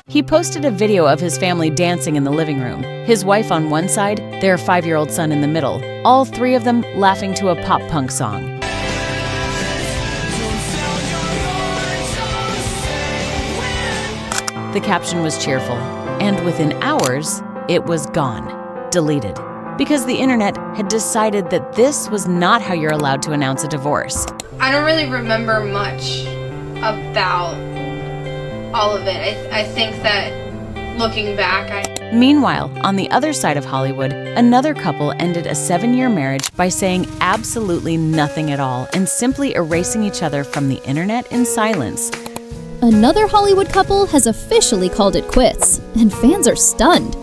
He posted a video of his family dancing in the living room, his wife on one side, their 5-year-old son in the middle, all three of them laughing to a pop-punk song. The caption was cheerful, and within hours, it was gone, deleted, because the internet had decided that this was not how you're allowed to announce a divorce. I don't really remember much about all of it. I think that looking back, Meanwhile, on the other side of Hollywood, another couple ended a 7-year marriage by saying absolutely nothing at all and simply erasing each other from the internet in silence. Another Hollywood couple has officially called it quits, and fans are stunned.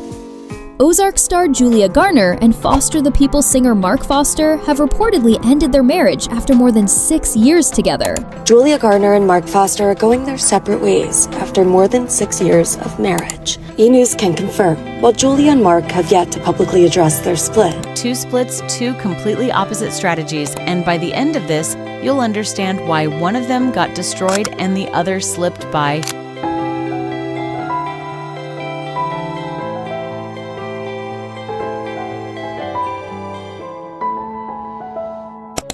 Ozark star Julia Garner and Foster the People singer Mark Foster have reportedly ended their marriage after more than 6 years together. Julia Garner and Mark Foster are going their separate ways after more than 6 years of marriage. E! can confirm, while Julia and Mark have yet to publicly address their split. 2 splits, 2 completely opposite strategies, and by the end of this, you'll understand why one of them got destroyed and the other slipped by.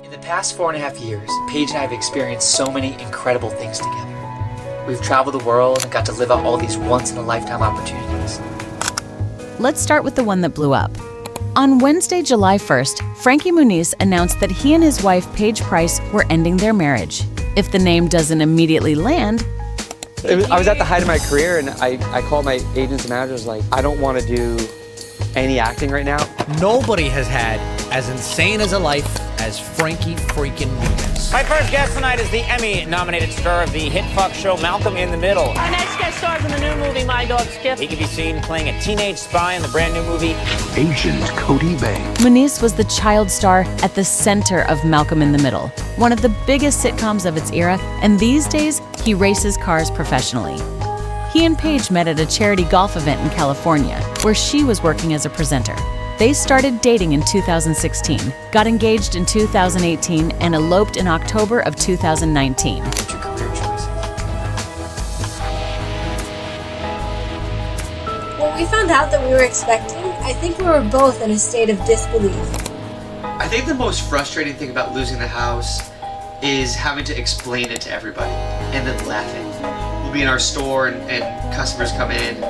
In the past 4.5 years, Paige and I have experienced so many incredible things together. We've traveled the world and got to live out all these once-in-a-lifetime opportunities. Let's start with the one that blew up. On Wednesday, July 1st, Frankie Muniz announced that he and his wife, Paige Price, were ending their marriage. If the name doesn't immediately land, I was at the height of my career, and I called my agents and managers like, I don't want to do any acting right now. Nobody has had as insane as a life as Frankie freaking Muniz. My first guest tonight is the Emmy-nominated star of the hit Fox show Malcolm in the Middle. Our next guest stars in the new movie My Dog Skip. He can be seen playing a teenage spy in the brand new movie Agent Cody Banks. Muniz was the child star at the center of Malcolm in the Middle, one of the biggest sitcoms of its era, and these days, he races cars professionally. He and Paige met at a charity golf event in California, where she was working as a presenter. They started dating in 2016, got engaged in 2018, and eloped in October of 2019. When we found out that we were expecting, I think we were both in a state of disbelief. I think the most frustrating thing about losing the house is having to explain it to everybody and then laughing. We'll be in our store and customers come in,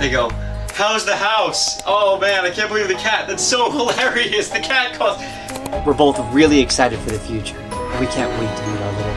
they go, "How's the house? Oh man, I can't believe the cat. That's so hilarious. The cat calls." We're both really excited for the future, and we can't wait to meet our little.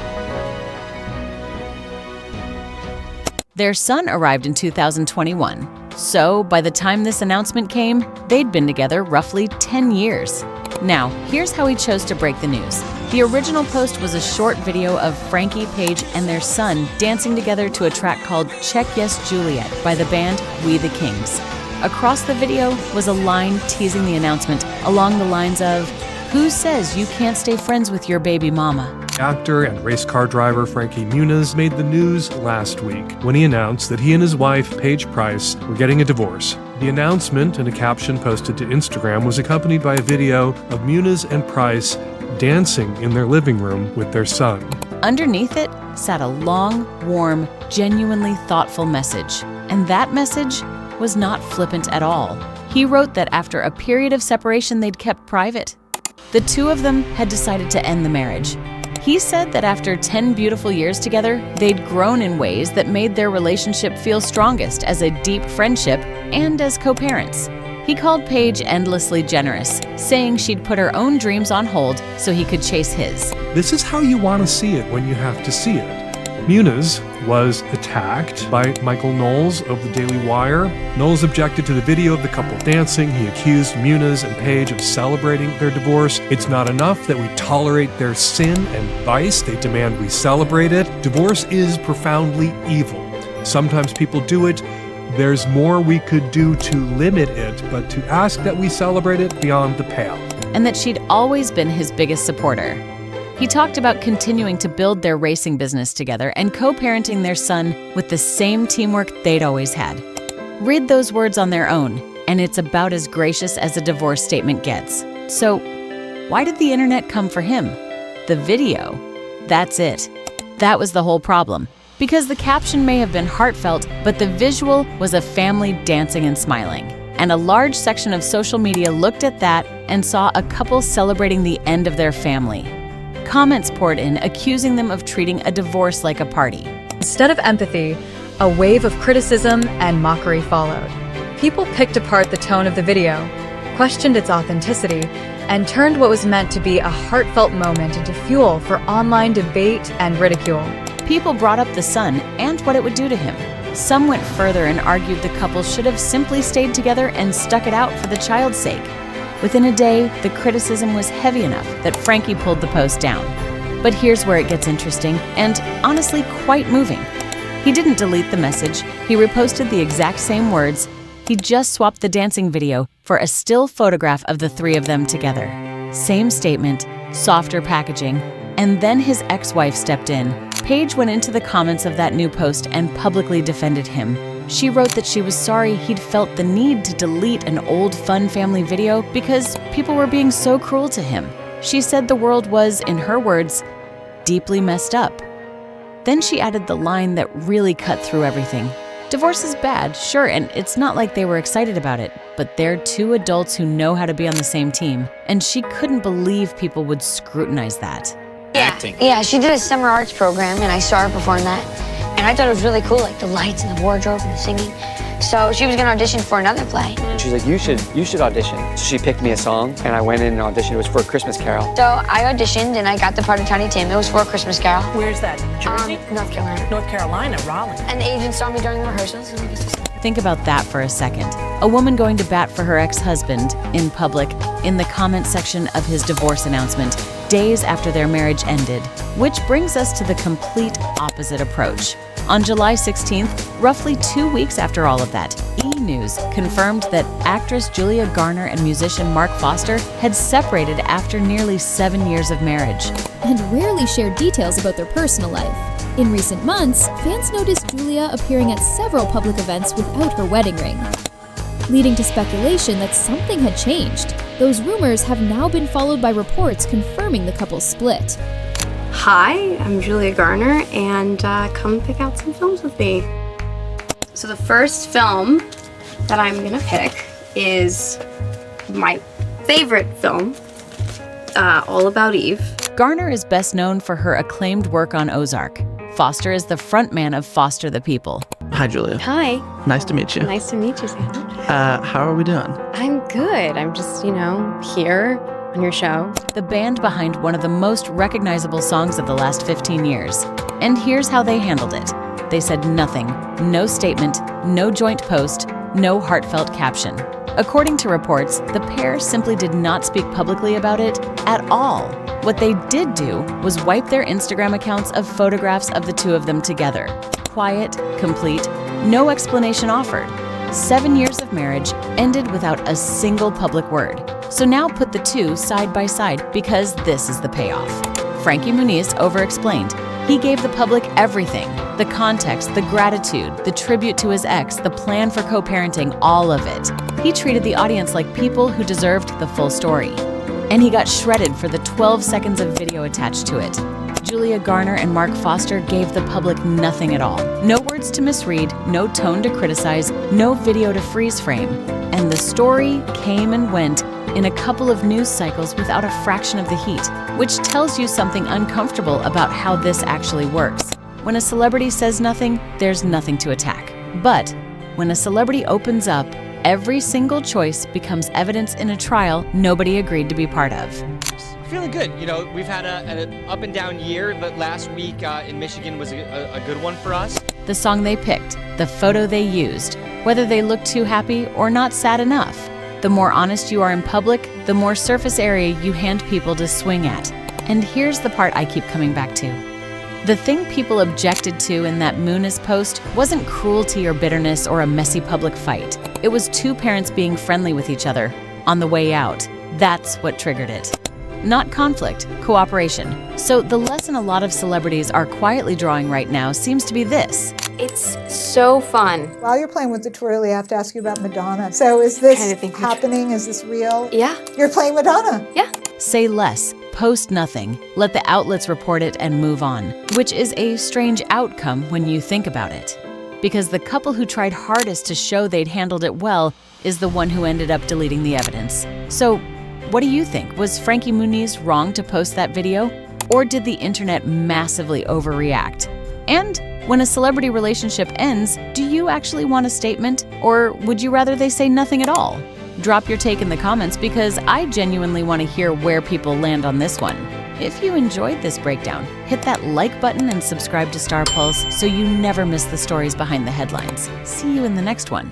Their son arrived in 2021, so by the time this announcement came, they'd been together roughly 10 years. Now, here's how he chose to break the news. The original post was a short video of Frankie, Paige, and their son dancing together to a track called Check Yes Juliet by the band We the Kings. Across the video was a line teasing the announcement along the lines of, "Who says you can't stay friends with your baby mama?" Actor and race car driver Frankie Muniz made the news last week when he announced that he and his wife, Paige Price, were getting a divorce. The announcement and a caption posted to Instagram was accompanied by a video of Muniz and Price dancing in their living room with their son. Underneath it sat a long, warm, genuinely thoughtful message. And that message was not flippant at all. He wrote that after a period of separation they'd kept private, the two of them had decided to end the marriage. He said that after 10 beautiful years together, they'd grown in ways that made their relationship feel strongest as a deep friendship and as co-parents. He called Paige endlessly generous, saying she'd put her own dreams on hold so he could chase his. This is how you want to see it when you have to see it. Muniz was attacked by Michael Knowles of the Daily Wire. Knowles objected to the video of the couple dancing. He accused Muniz and Paige of celebrating their divorce. It's not enough that we tolerate their sin and vice. They demand we celebrate it. Divorce is profoundly evil. Sometimes people do it. There's more we could do to limit it, but to ask that we celebrate it beyond the pale. And that she'd always been his biggest supporter. He talked about continuing to build their racing business together and co-parenting their son with the same teamwork they'd always had. Read those words on their own, and it's about as gracious as a divorce statement gets. So, why did the internet come for him? The video? That's it. That was the whole problem. Because the caption may have been heartfelt, but the visual was a family dancing and smiling. And a large section of social media looked at that and saw a couple celebrating the end of their family. Comments poured in, accusing them of treating a divorce like a party. Instead of empathy, a wave of criticism and mockery followed. People picked apart the tone of the video, questioned its authenticity, and turned what was meant to be a heartfelt moment into fuel for online debate and ridicule. People brought up the son and what it would do to him. Some went further and argued the couple should have simply stayed together and stuck it out for the child's sake. Within a day, the criticism was heavy enough that Frankie pulled the post down. But here's where it gets interesting and honestly quite moving. He didn't delete the message. He reposted the exact same words. He just swapped the dancing video for a still photograph of the three of them together. Same statement, softer packaging, and then his ex-wife stepped in. Paige went into the comments of that new post and publicly defended him. She wrote that she was sorry he'd felt the need to delete an old fun family video because people were being so cruel to him. She said the world was, in her words, deeply messed up. Then she added the line that really cut through everything. Divorce is bad, sure, and it's not like they were excited about it, but they're two adults who know how to be on the same team, and she couldn't believe people would scrutinize that. Acting. Yeah, she did a summer arts program, and I saw her perform that. And I thought it was really cool, like the lights and the wardrobe and the singing. So she was gonna audition for another play. And she's like, you should audition. So she picked me a song, and I went in and auditioned. It was for a Christmas Carol. So I auditioned, and I got the part of Tiny Tim. It was for a Christmas Carol. Where's that? Jersey? North Carolina. North Carolina, Raleigh. And the agent saw me during rehearsals. And Think about that for a second. A woman going to bat for her ex-husband in public in the comment section of his divorce announcement days after their marriage ended. Which brings us to the complete opposite approach. On July 16th, roughly 2 weeks after all of that, E! News confirmed that actress Julia Garner and musician Mark Foster had separated after nearly 7 years of marriage. And rarely shared details about their personal life. In recent months, fans noticed Julia appearing at several public events without her wedding ring, leading to speculation that something had changed. Those rumors have now been followed by reports confirming the couple's split. Hi, I'm Julia Garner, and come pick out some films with me. So the first film that I'm gonna pick is my favorite film, All About Eve. Garner is best known for her acclaimed work on Ozark. Foster is the frontman of Foster the People. Hi, Julia. Hi. Nice to meet you. Nice to meet you, Sam. How are we doing? I'm good. I'm just, here on your show. The band behind one of the most recognizable songs of the last 15 years. And here's how they handled it. They said nothing, no statement, no joint post, no heartfelt caption. According to reports, the pair simply did not speak publicly about it at all. What they did do was wipe their Instagram accounts of photographs of the two of them together. Quiet, complete, no explanation offered. 7 years of marriage ended without a single public word. So now put the two side by side because this is the payoff. Frankie Muniz over-explained. He gave the public everything. The context, the gratitude, the tribute to his ex, the plan for co-parenting, all of it. He treated the audience like people who deserved the full story. And he got shredded for the 12 seconds of video attached to it. Julia Garner and Mark Foster gave the public nothing at all. No words to misread, no tone to criticize, no video to freeze frame. And the story came and went in a couple of news cycles without a fraction of the heat, which tells you something uncomfortable about how this actually works. When a celebrity says nothing, there's nothing to attack. But when a celebrity opens up, every single choice becomes evidence in a trial nobody agreed to be part of. Feeling good. We've had an up and down year, but last week in Michigan was a good one for us. The song they picked, the photo they used, whether they looked too happy or not sad enough. The more honest you are in public, the more surface area you hand people to swing at. And here's the part I keep coming back to. The thing people objected to in that Muniz post wasn't cruelty or bitterness or a messy public fight. It was two parents being friendly with each other on the way out. That's what triggered it. Not conflict, cooperation. So the lesson a lot of celebrities are quietly drawing right now seems to be this. It's so fun. While you're playing with the twirly, I have to ask you about Madonna. So is this happening? Is this real? Yeah. You're playing Madonna? Yeah. Say less, post nothing, let the outlets report it, and move on, which is a strange outcome when you think about it. Because the couple who tried hardest to show they'd handled it well is the one who ended up deleting the evidence. So, what do you think? Was Frankie Muniz wrong to post that video? Or did the internet massively overreact? And when a celebrity relationship ends, do you actually want a statement? Or would you rather they say nothing at all? Drop your take in the comments because I genuinely want to hear where people land on this one. If you enjoyed this breakdown, hit that like button and subscribe to Star Pulse so you never miss the stories behind the headlines. See you in the next one.